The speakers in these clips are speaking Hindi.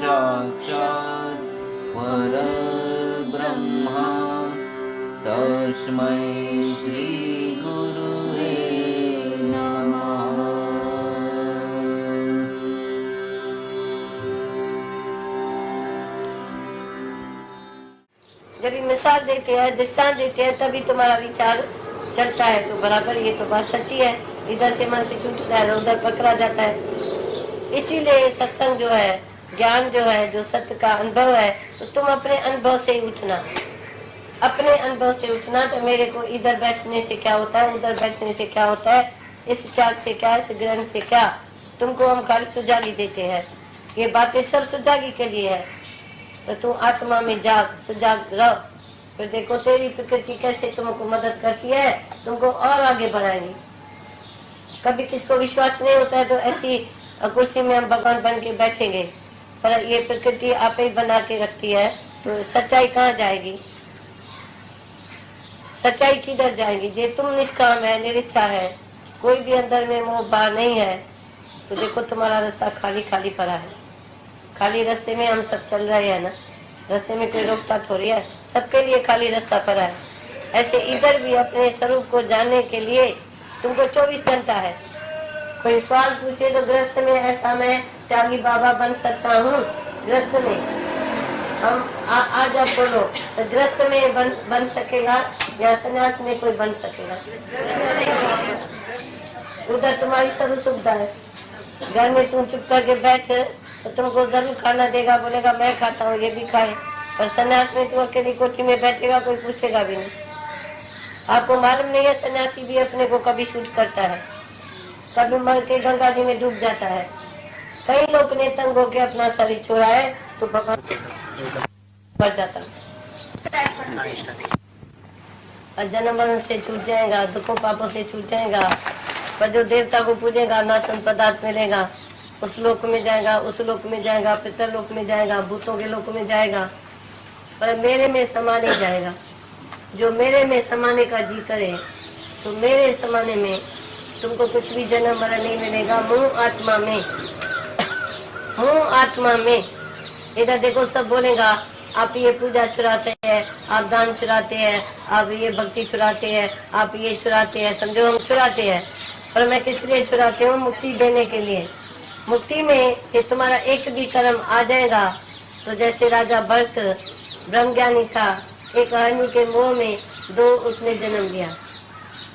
साक्षात् परब्रह्मा तस्मै श्री गुरुवे नमः। जब भी मिसाल देते हैं, दृष्टांत देते हैं, तभी तुम्हारा विचार चलता है। तो बराबर ये तो बात सच्ची है। इधर से मन से छूटता है, उधर पकड़ा जाता है। इसीलिए सत्संग जो है, ज्ञान जो है, जो सत्य का अनुभव है, तो तुम अपने अनुभव से उठना, अपने अनुभव से उठना। तो मेरे को इधर बैठने से क्या होता है, उधर बैठने से क्या होता है, इस त्याग से क्या, इस ग्रहण से क्या। तुमको हम खाली सुजागी देते हैं, ये बातें सब सुजागी के लिए है। तो तुम आत्मा में जाग, सुजाग रहो। फिर देखो तेरी प्रकृति कैसे तुमको मदद करती है, तुमको और आगे बढ़ाएंगी। कभी किसको विश्वास नहीं होता है तो ऐसी कुर्सी में हम भगवान बन के बैठेंगे, पर ये प्रकृति आप ही बना के रखती है। तो सच्चाई कहाँ जाएगी, सच्चाई किधर जाएगी? जे तुम निष्काम है, निरिच्छा है, कोई भी अंदर में मोह भाव नहीं है, तो देखो तुम्हारा रास्ता खाली खाली पड़ा है। खाली रास्ते में हम सब चल रहे हैं ना, रास्ते में कोई रोकता थोड़ी है, सबके लिए खाली रास्ता पड़ा है। ऐसे इधर भी अपने स्वरूप को जानने के लिए तुमको 24 घंटा है। कोई सवाल पूछे तो गृहस्थ में ऐसा मैं त्यागी बाबा बन सकता हूँ, गृहस्थ में हम आज आप बोलो तो गृहस्थ में बन सकेगा या संन्यास में कोई बन सकेगा? उधर तुम्हारी सर्व सुविधा है। घर में तुम चुप करके बैठ तो तुमको जरूर खाना देगा, बोलेगा मैं खाता हूँ, ये भी खाए। पर सन्यास में तुम अकेली कोठी में बैठेगा, कोई पूछेगा भी नहीं। आपको मालूम नहीं है सन्यासी भी अपने को कभी शूट करता है, कभी मर के गंगा जी में डूब जाता है। कई लोग ने तंग होकर अपना शरीर छोड़ा है तो भगवान मर जाता और जन्म मरण से छूट जाएगा, दुखों पापों से छूट जाएगा। पर जो देवता को पूजेगा नाशन पदार्थ मिलेगा, उस लोक में जाएगा, उस लोक में जाएगा, पितरलोक में जाएगा, भूतों के लोक में जाएगा, पर मेरे में समा नहीं जाएगा। जो मेरे में समाने का जी करे तो मेरे समाने में तुमको कुछ भी जन्म मरण नहीं मिलेगा। मुँह आत्मा में, मुँह आत्मा में। इधर देखो सब बोलेगा आप ये पूजा चुराते हैं, आप दान चुराते हैं, आप ये भक्ति चुराते हैं, आप ये चुराते हैं। समझो हम चुराते हैं, पर मैं किस लिए चुराते हूँ? मुक्ति देने के लिए। मुक्ति में कि तुम्हारा एक भी कर्म आ जाएगा तो जैसे राजा भरत ब्रह्मज्ञानी था, एक हरनी के मोह में दो उसने जन्म लिया,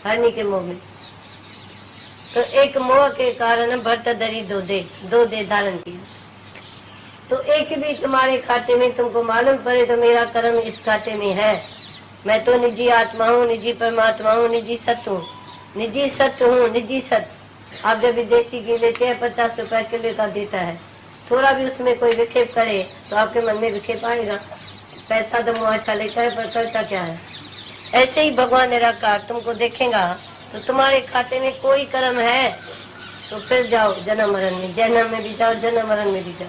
हरनी के मोह में। तो एक मोह के कारण भरत दरी दो दे धारण किया। तो एक भी तुम्हारे खाते में तुमको मालूम पड़े तो मेरा कर्म इस खाते में है। मैं तो निजी आत्मा हूँ, निजी परमात्मा हूँ, निजी सत्य हूँ, निजी सत्य हूँ, निजी सत्य। आप जब देसी घी लेते हैं 50 रुपए किलो का देता है, थोड़ा भी उसमें कोई विक्षेप करे तो आपके मन में विक्षेप आएगा। पैसा तो मुँह अच्छा लेता है पर करता क्या है? ऐसे ही भगवान निराकार तुमको देखेगा तो तुम्हारे खाते में कोई कर्म है तो फिर जाओ जन्म मरण में, जन्म में भी जाओ, जन्म मरण में भी जाओ,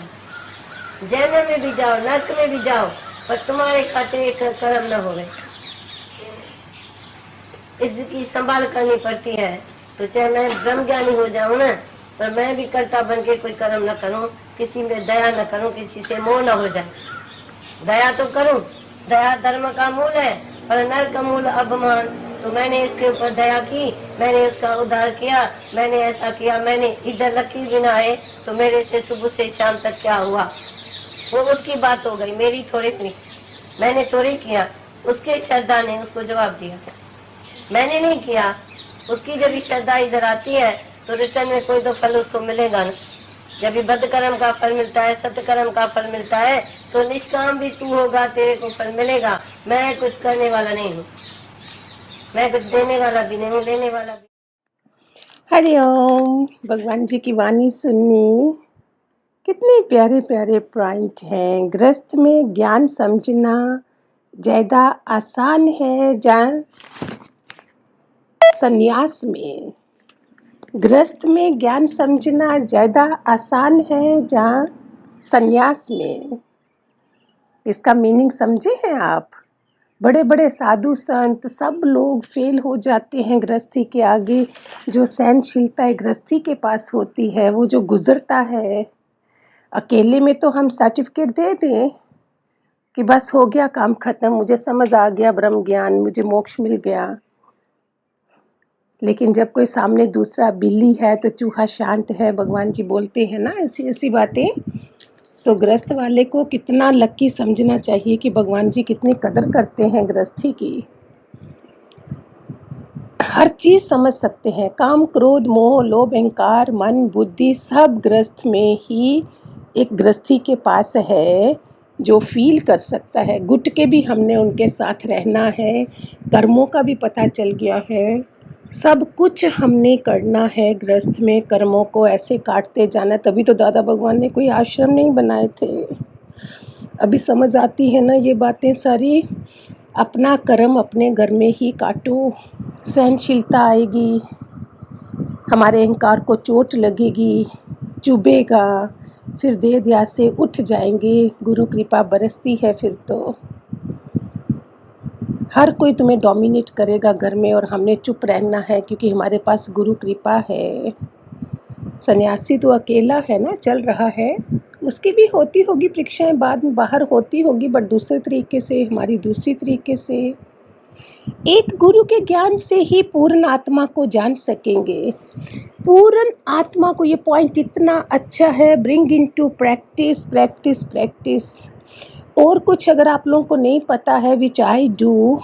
जन्म में भी जाओ, नरक में भी जाओ, पर तुम्हारे खाते में एक कर्म न हो गए। इसकी संभाल करनी पड़ती है। तो चाहे मैं ब्रह्म ज्ञानी हो जाऊं ना, पर मैं भी कर्ता बन के कोई कर्म न करूं, किसी में दया न करूं, किसी से मोह न हो जाए। दया तो करूं, दया धर्म का मूल है, पर नर का मूल अभिमान। तो मैंने इसके ऊपर दया की, मैंने उसका उद्धार किया, मैंने ऐसा किया, मैंने इधर लकीर बिना आए तो मेरे से सुबह से शाम तक क्या हुआ वो उसकी बात हो गई, मेरी थोड़ी नहीं। मैंने थोड़ी किया, उसके श्रद्धा ने उसको जवाब दिया, मैंने नहीं किया। उसकी जब श्रद्धा इधर आती है तो रिटर्न में कोई तो फल उसको मिलेगा ना। जब बद कर्म का फल मिलता है, सत्य कर्म का फल मिलता है, तो निष्काम भी तू होगा, तेरे को फल मिलेगा। मैं कुछ करने वाला नहीं हूँ, मैं कुछ देने वाला भी नहीं हूँ, लेने वाला भी। हरिओम। भगवान जी की वाणी सुननी, कितने प्यारे प्यारे पॉइंट हैं। गृहस्थ में ज्ञान समझना ज्यादा आसान है जहाँ संन्यास में। गृहस्थ में ज्ञान समझना ज्यादा आसान है जहाँ संन्यास में। इसका मीनिंग समझे हैं आप? बड़े बड़े साधु संत सब लोग फेल हो जाते हैं गृहस्थी के आगे। जो सहनशीलता गृहस्थी के पास होती है, वो जो गुजरता है अकेले में तो हम सर्टिफिकेट दे दें कि बस हो गया काम खत्म, मुझे समझ आ गया ब्रह्म ज्ञान, मुझे मोक्ष मिल गया। लेकिन जब कोई सामने दूसरा बिल्ली है तो चूहा शांत है, भगवान जी बोलते हैं ना ऐसी ऐसी बातें। सो गृहस्थ वाले को कितना लकी समझना चाहिए कि भगवान जी कितनी कदर करते हैं गृहस्थी की। हर चीज समझ सकते हैं, काम क्रोध मोह लोभ अहंकार मन बुद्धि सब गृहस्थ में ही एक गृहस्थी के पास है जो फील कर सकता है। गुट के भी हमने उनके साथ रहना है, कर्मों का भी पता चल गया है, सब कुछ हमने करना है गृहस्थ में, कर्मों को ऐसे काटते जाना। तभी तो दादा भगवान ने कोई आश्रम नहीं बनाए थे। अभी समझ आती है ना ये बातें सारी। अपना कर्म अपने घर में ही काटो, सहनशीलता आएगी, हमारे अहंकार को चोट लगेगी, चुभेगा, फिर देह ध्यास से उठ जाएंगे, गुरु कृपा बरसती है। फिर तो हर कोई तुम्हें डोमिनेट करेगा घर में और हमने चुप रहना है क्योंकि हमारे पास गुरु कृपा है। सन्यासी तो अकेला है ना, चल रहा है, उसकी भी होती होगी परीक्षाएं, बाद में बाहर होती होगी, बट दूसरे तरीके से, हमारी दूसरी तरीके से। एक गुरु के ज्ञान से ही पूर्ण आत्मा को जान सकेंगे। पूर्ण आत्मा को, ये पॉइंट इतना अच्छा है, bring into practice practice practice. और कुछ अगर आप लोगों को नहीं पता है, विच आई डू,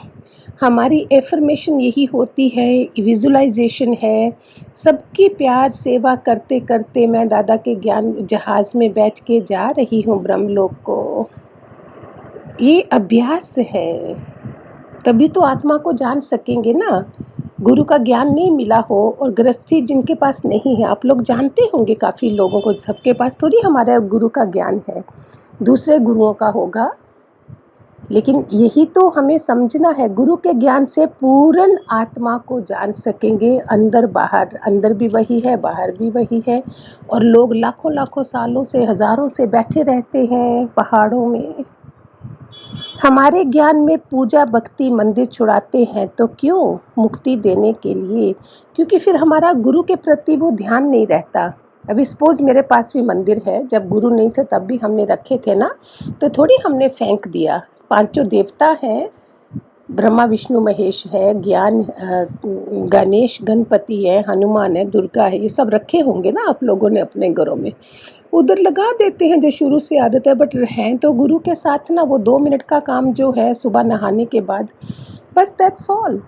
हमारी एफर्मेशन यही होती है, विजुअलाइजेशन है। सबकी प्यार सेवा करते करते मैं दादा के ज्ञान जहाज में बैठ के जा रही हूँ ब्रह्मलोक को। ये अभ्यास है, तभी तो आत्मा को जान सकेंगे ना। गुरु का ज्ञान नहीं मिला हो और गृहस्थी जिनके पास नहीं है, आप लोग जानते होंगे काफ़ी लोगों को, सबके पास थोड़ी हमारे गुरु का ज्ञान है, दूसरे गुरुओं का होगा। लेकिन यही तो हमें समझना है, गुरु के ज्ञान से पूर्ण आत्मा को जान सकेंगे, अंदर बाहर, अंदर भी वही है बाहर भी वही है। और लोग लाखों लाखों सालों से, हजारों से बैठे रहते हैं पहाड़ों में। हमारे ज्ञान में पूजा भक्ति मंदिर छुड़ाते हैं तो क्यों? मुक्ति देने के लिए, क्योंकि फिर हमारा गुरु के प्रति वो ध्यान नहीं रहता। अभी सपोज मेरे पास भी मंदिर है, जब गुरु नहीं थे तब भी हमने रखे थे ना, तो थोड़ी हमने फेंक दिया। पांचों देवता हैं, ब्रह्मा विष्णु महेश है, ज्ञान गणेश गणपति है, हनुमान है, दुर्गा है, ये सब रखे होंगे ना आप लोगों ने अपने घरों में, उधर लगा देते हैं जो शुरू से आदत है। बट हैं तो गुरु के साथ ना, वो 2 मिनट का काम जो है सुबह नहाने के बाद, बस दैट्स ऑल।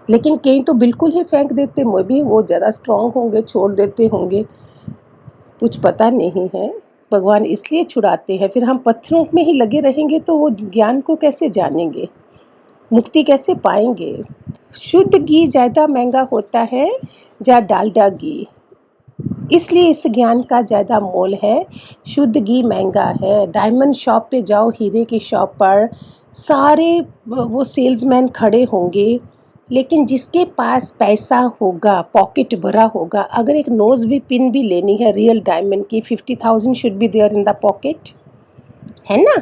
लेकिन कई तो बिल्कुल ही फेंक देते, मैं भी, वो ज़्यादा स्ट्रांग होंगे, छोड़ देते होंगे, कुछ पता नहीं है। भगवान इसलिए छुड़ाते हैं, फिर हम पत्थरों में ही लगे रहेंगे तो वो ज्ञान को कैसे जानेंगे, मुक्ति कैसे पाएंगे। शुद्ध घी ज़्यादा महंगा होता है या डालडा घी, इसलिए इस ज्ञान का ज़्यादा मोल है। शुद्ध घी महंगा है। डायमंड शॉप पे जाओ, हीरे की शॉप पर सारे वो सेल्समैन खड़े होंगे, लेकिन जिसके पास पैसा होगा, पॉकेट भरा होगा, अगर एक नोज़ भी पिन भी लेनी है रियल डायमंड की, 50,000 should be there in the pocket, है ना।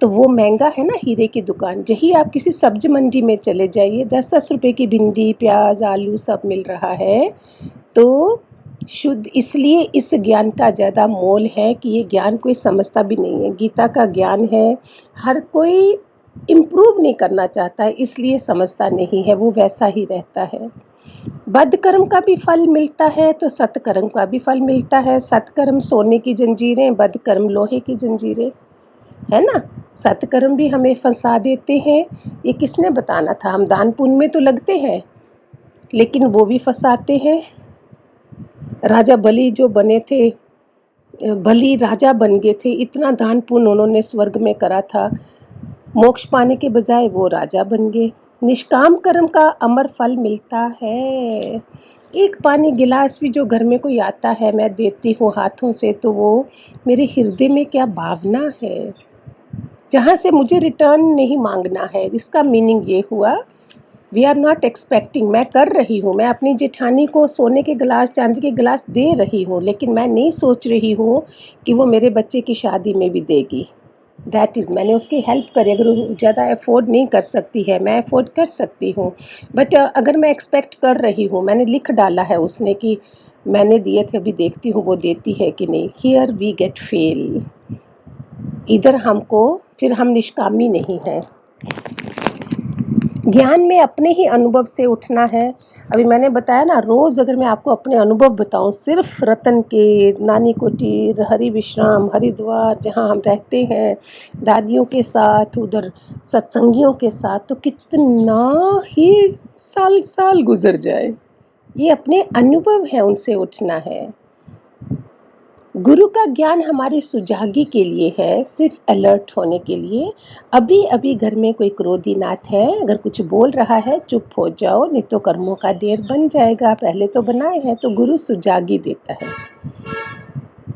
तो वो महंगा है ना हीरे की दुकान। यही आप किसी सब्जी मंडी में चले जाइए, 10-10 रुपए की भिंडी प्याज आलू सब मिल रहा है। तो शुद्ध, इसलिए इस ज्ञान का ज़्यादा मोल है कि ये ज्ञान कोई समझता भी नहीं है। गीता का ज्ञान है, हर कोई इम्प्रूव नहीं करना चाहता है, इसलिए समझता नहीं है, वो वैसा ही रहता है। बद कर्म का भी फल मिलता है तो सत्कर्म का भी फल मिलता है। सत्कर्म सोने की जंजीरें, बद कर्म लोहे की जंजीरें, है ना। सत्कर्म भी हमें फंसा देते हैं। ये किसने बताना था? हम दान पुण्य में तो लगते हैं, लेकिन वो भी फंसाते हैं। राजा बलि जो बने थे, बलि राजा बन गए थे, इतना दान पुण्य उन्होंने स्वर्ग में करा था, मोक्ष पाने के बजाय वो राजा बन गए। निष्काम कर्म का अमर फल मिलता है। एक पानी गिलास भी जो घर में कोई आता है, मैं देती हूँ हाथों से, तो वो मेरे हृदय में क्या भावना है, जहाँ से मुझे रिटर्न नहीं मांगना है। इसका मीनिंग ये हुआ, वी आर नॉट एक्सपेक्टिंग। मैं कर रही हूँ, मैं अपनी जेठानी को सोने के गिलास चांदी के गिलास दे रही हूँ, लेकिन मैं नहीं सोच रही हूँ कि वो मेरे बच्चे की शादी में भी देगी। दैट इज़, मैंने उसकी हेल्प करी। अगर वो ज़्यादा अफोर्ड नहीं कर सकती है, मैं अफोर्ड कर सकती हूँ। बट अगर मैं एक्सपेक्ट कर रही हूँ, मैंने लिख डाला है उसने कि मैंने दिए थे, अभी देखती हूँ वो देती है कि नहीं। हियर वी गेट फेल, इधर हमको फिर हम निष्कामी नहीं हैं। ज्ञान में अपने ही अनुभव से उठना है। अभी मैंने बताया ना, रोज़ अगर मैं आपको अपने अनुभव बताऊं, सिर्फ रतन के, नानी कुटीर, हरि विश्राम, हरिद्वार जहां हम रहते हैं दादियों के साथ, उधर सत्संगियों के साथ, तो कितना ही साल साल गुजर जाए। ये अपने अनुभव है, उनसे उठना है। गुरु का ज्ञान हमारी सुजागी के लिए है, सिर्फ अलर्ट होने के लिए। अभी अभी घर में कोई क्रोधी नाथ है, अगर कुछ बोल रहा है चुप हो जाओ, नहीं तो कर्मों का ढेर बन जाएगा। पहले तो बनाए हैं, तो गुरु सुजागी देता है।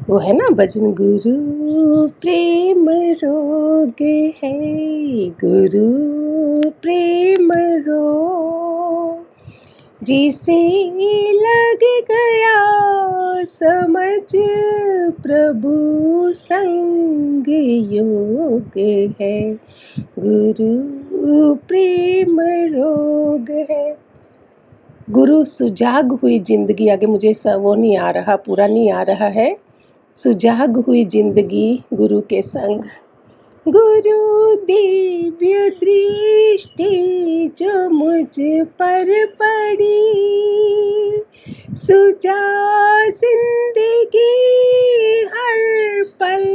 वो है ना भजन, गुरु प्रेम रोग है, गुरु प्रेम रोग, जिसे लग गया समझ प्रभु संग योग है, गुरु प्रेम रोग है। गुरु सुजाग हुई जिंदगी, आगे मुझे वो नहीं आ रहा, पूरा नहीं आ रहा है। सुजाग हुई जिंदगी गुरु के संग, गुरु दिव्य दृष्टि जो मुझ पर पड़ी, सुजा जिंदगी हर पल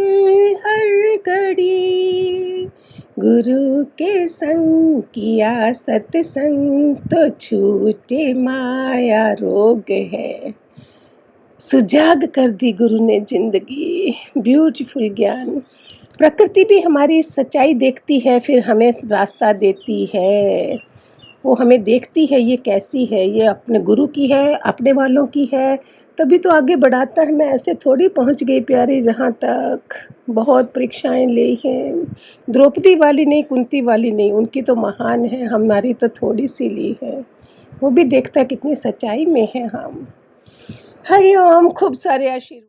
हर घड़ी, गुरु के संग किया सत्संग तो छूटे माया रोग है। सुजाग कर दी गुरु ने जिंदगी, ब्यूटीफुल ज्ञान। प्रकृति भी हमारी सच्चाई देखती है, फिर हमें रास्ता देती है। वो हमें देखती है ये कैसी है, ये अपने गुरु की है, अपने वालों की है, तभी तो आगे बढ़ाता है। मैं ऐसे थोड़ी पहुंच गई प्यारी जहाँ तक, बहुत परीक्षाएं ली हैं। द्रौपदी वाली नहीं, कुंती वाली नहीं, उनकी तो महान है, हमारी तो थोड़ी सी ली है। वो भी देखता है कितनी सच्चाई में है हम। हरिओम, खूब सारे आशीर्वाद।